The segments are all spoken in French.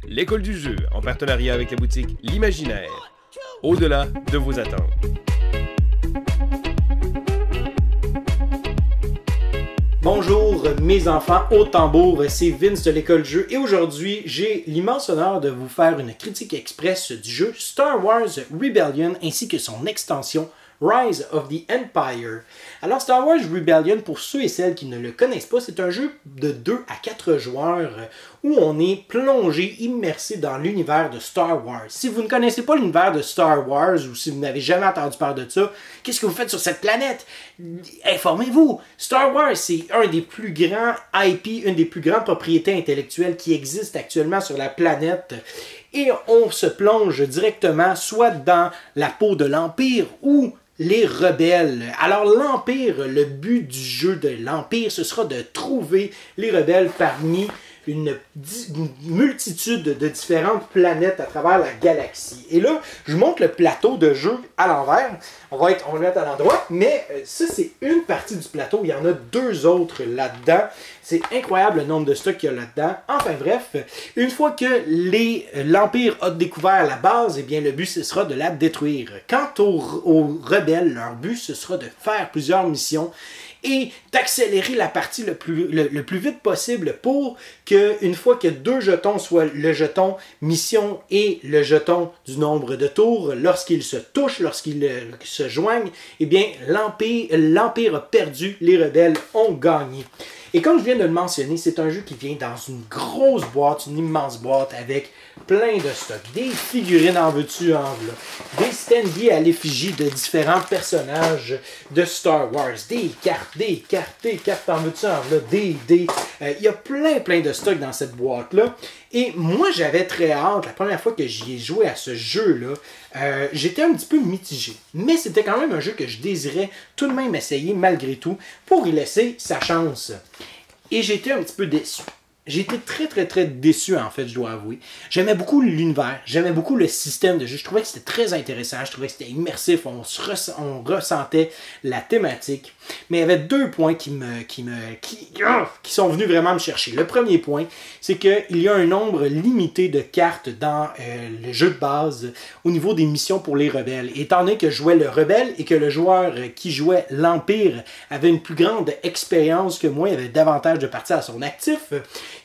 l'école du jeu, en partenariat avec la boutique L'Imaginaire. Au-delà de vos attentes. Bonjour mes enfants au tambour, c'est Vince de l'école du jeu et aujourd'hui j'ai l'immense honneur de vous faire une critique express du jeu Star Wars Rebellion ainsi que son extension Rise of the Empire. Alors Star Wars Rebellion, pour ceux et celles qui ne le connaissent pas, c'est un jeu de 2 à 4 joueurs où on est plongé, immersé dans l'univers de Star Wars. Si vous ne connaissez pas l'univers de Star Wars ou si vous n'avez jamais entendu parler de ça, qu'est-ce que vous faites sur cette planète? Informez-vous! Star Wars, c'est un des plus grands IP, une des plus grandes propriétés intellectuelles qui existent actuellement sur la planète. Et on se plonge directement soit dans la peau de l'Empire ou les rebelles. Alors l'Empire, le but du jeu de l'Empire, ce sera de trouver les rebelles parmi une multitude de différentes planètes à travers la galaxie. Et là, je vous montre le plateau de jeu à l'envers. On va le mettre à l'endroit, mais ça, c'est une partie du plateau. Il y en a 2 autres là-dedans. C'est incroyable le nombre de stocks qu'il y a là-dedans. Enfin bref, une fois que l'Empire a découvert la base, eh bien, le but, ce sera de la détruire. Quant aux rebelles, leur but, ce sera de faire plusieurs missions et d'accélérer la partie le plus vite possible pour qu'une fois que 2 jetons, soit le jeton mission et le jeton du nombre de tours, lorsqu'ils se touchent, lorsqu'ils se joignent, eh bien l'Empire a perdu, les rebelles ont gagné. Et comme je viens de le mentionner, c'est un jeu qui vient dans une grosse boîte, une immense boîte avec plein de stocks. Des figurines en veux-tu en voilà, des standees à l'effigie de différents personnages de Star Wars, des cartes en veux-tu en voilà, il y a plein de stocks dans cette boîte-là. Et moi, j'avais très hâte, la première fois que j'y ai joué à ce jeu-là, j'étais un petit peu mitigé. Mais c'était quand même un jeu que je désirais tout de même essayer malgré tout pour y laisser sa chance. Et j'étais un petit peu déçu. J'ai été très déçu en fait, je dois avouer. J'aimais beaucoup l'univers, j'aimais beaucoup le système de jeu. Je trouvais que c'était très intéressant, je trouvais que c'était immersif, on ressentait la thématique. Mais il y avait 2 points qui sont venus vraiment me chercher. Le premier point, c'est qu'il y a un nombre limité de cartes dans le jeu de base au niveau des missions pour les rebelles. Et étant donné que je jouais le rebelle et que le joueur qui jouait l'Empire avait une plus grande expérience que moi, il avait davantage de parties à son actif,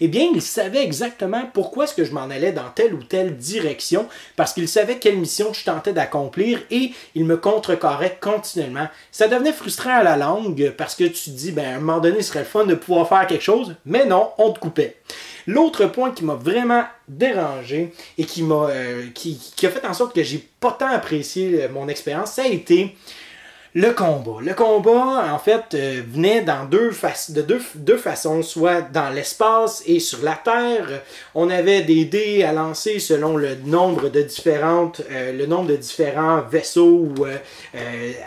eh bien, il savait exactement pourquoi est-ce que je m'en allais dans telle ou telle direction, parce qu'il savait quelle mission je tentais d'accomplir et il me contrecarrait continuellement. Ça devenait frustrant à la longue parce que tu te dis, ben, à un moment donné, ce serait le fun de pouvoir faire quelque chose, mais non, on te coupait. L'autre point qui m'a vraiment dérangé et qui a fait en sorte que j'ai pas tant apprécié mon expérience, ça a été le combat. Le combat, en fait, venait dans deux façons, soit dans l'espace et sur la Terre. On avait des dés à lancer selon le nombre de différents vaisseaux ou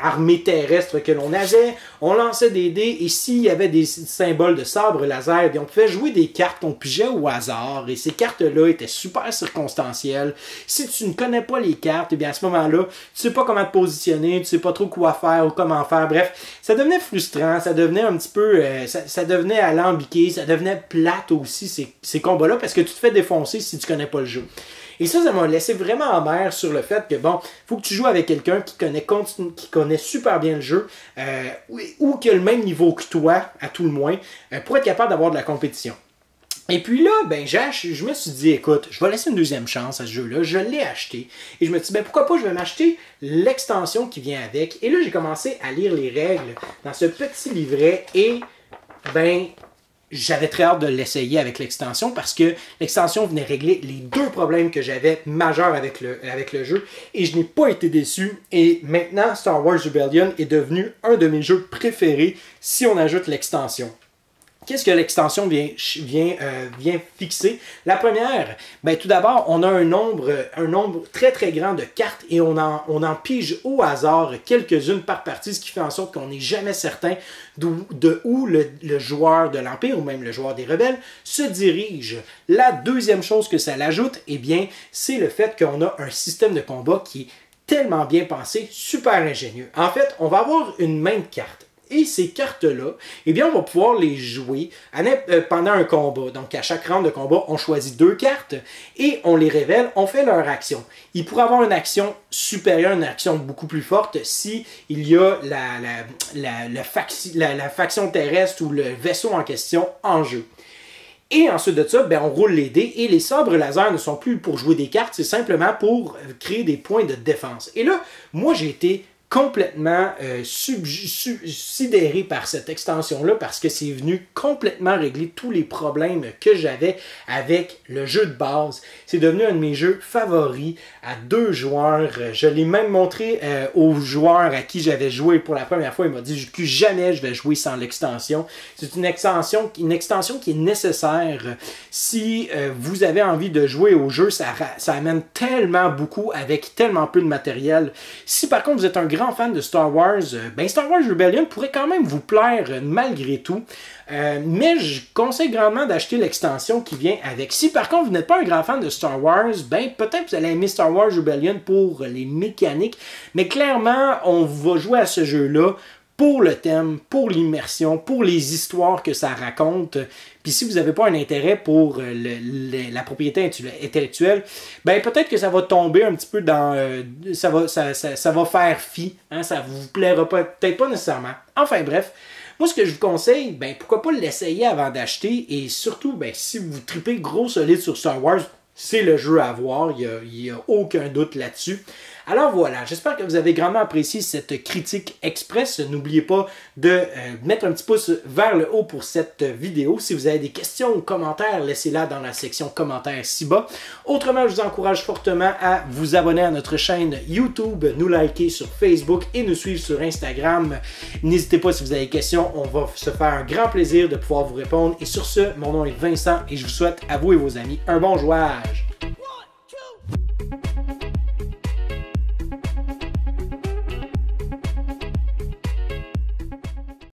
armées terrestres que l'on avait. On lançait des dés et s'il y avait des symboles de sabre laser, bien, on pouvait jouer des cartes qu'on pigeait au hasard et ces cartes-là étaient super circonstancielles. Si tu ne connais pas les cartes, eh bien à ce moment-là, tu sais pas comment te positionner, tu sais pas trop quoi faire ou comment faire. Bref, ça devenait frustrant, ça devenait un petit peu, ça devenait alambiqué, ça devenait plate aussi ces combats-là parce que tu te fais défoncer si tu connais pas le jeu. Et ça m'a laissé vraiment amer sur le fait que, bon, faut que tu joues avec quelqu'un qui connaît super bien le jeu ou qui a le même niveau que toi, à tout le moins, pour être capable d'avoir de la compétition. Et puis là, ben, je me suis dit, écoute, je vais laisser une deuxième chance à ce jeu-là. Je l'ai acheté. Et je me suis dit, ben, pourquoi pas, je vais m'acheter l'extension qui vient avec. Et là, j'ai commencé à lire les règles dans ce petit livret. Et, ben, j'avais très hâte de l'essayer avec l'extension parce que l'extension venait régler les 2 problèmes que j'avais majeurs avec le jeu. Et je n'ai pas été déçu. Et maintenant, Star Wars Rebellion est devenu un de mes jeux préférés si on ajoute l'extension. Qu'est-ce que l'extension vient fixer? La première, ben, tout d'abord, on a un nombre très grand de cartes et on en pige au hasard quelques-unes par partie, ce qui fait en sorte qu'on n'est jamais certain de où le joueur de l'Empire ou même le joueur des rebelles se dirige. La deuxième chose que ça l'ajoute, eh bien, c'est le fait qu'on a un système de combat qui est tellement bien pensé, super ingénieux. En fait, on va avoir une main de cartes. Et ces cartes-là, eh bien, on va pouvoir les jouer pendant un combat. Donc, à chaque round de combat, on choisit 2 cartes et on les révèle, on fait leur action. Il pourrait avoir une action supérieure, une action beaucoup plus forte si il y a la faction terrestre ou le vaisseau en question en jeu. Et ensuite de ça, ben, on roule les dés et les sabres laser ne sont plus pour jouer des cartes, c'est simplement pour créer des points de défense. Et là, moi j'ai été complètement sidéré par cette extension-là parce que c'est venu complètement régler tous les problèmes que j'avais avec le jeu de base. C'est devenu un de mes jeux favoris à 2 joueurs. Je l'ai même montré aux joueurs à qui j'avais joué pour la première fois. Il m'a dit plus jamais je vais jouer sans l'extension. C'est une extension qui est nécessaire si vous avez envie de jouer au jeu. Ça amène tellement beaucoup avec tellement peu de matériel. Si par contre vous êtes un grand fan de Star Wars, ben Star Wars Rebellion pourrait quand même vous plaire malgré tout. Mais je conseille grandement d'acheter l'extension qui vient avec. Si par contre vous n'êtes pas un grand fan de Star Wars, ben peut-être vous allez aimer Star Wars Rebellion pour les mécaniques. Mais clairement, on va jouer à ce jeu-là pour le thème, pour l'immersion, pour les histoires que ça raconte. Puis si vous n'avez pas un intérêt pour la propriété intellectuelle, ben peut-être que ça va tomber un petit peu dans... ça va faire fi, hein, ça ne vous plaira peut-être pas nécessairement. Enfin bref, moi ce que je vous conseille, ben pourquoi pas l'essayer avant d'acheter, et surtout, ben si vous tripez gros solide sur Star Wars, c'est le jeu à voir, il n'y a aucun doute là-dessus. Alors voilà, j'espère que vous avez grandement apprécié cette critique express. N'oubliez pas de mettre un petit pouce vers le haut pour cette vidéo. Si vous avez des questions ou commentaires, laissez-la dans la section commentaires ci-bas. Autrement, je vous encourage fortement à vous abonner à notre chaîne YouTube, nous liker sur Facebook et nous suivre sur Instagram. N'hésitez pas si vous avez des questions, on va se faire un grand plaisir de pouvoir vous répondre. Et sur ce, mon nom est Vincent et je vous souhaite à vous et vos amis un bon jouage.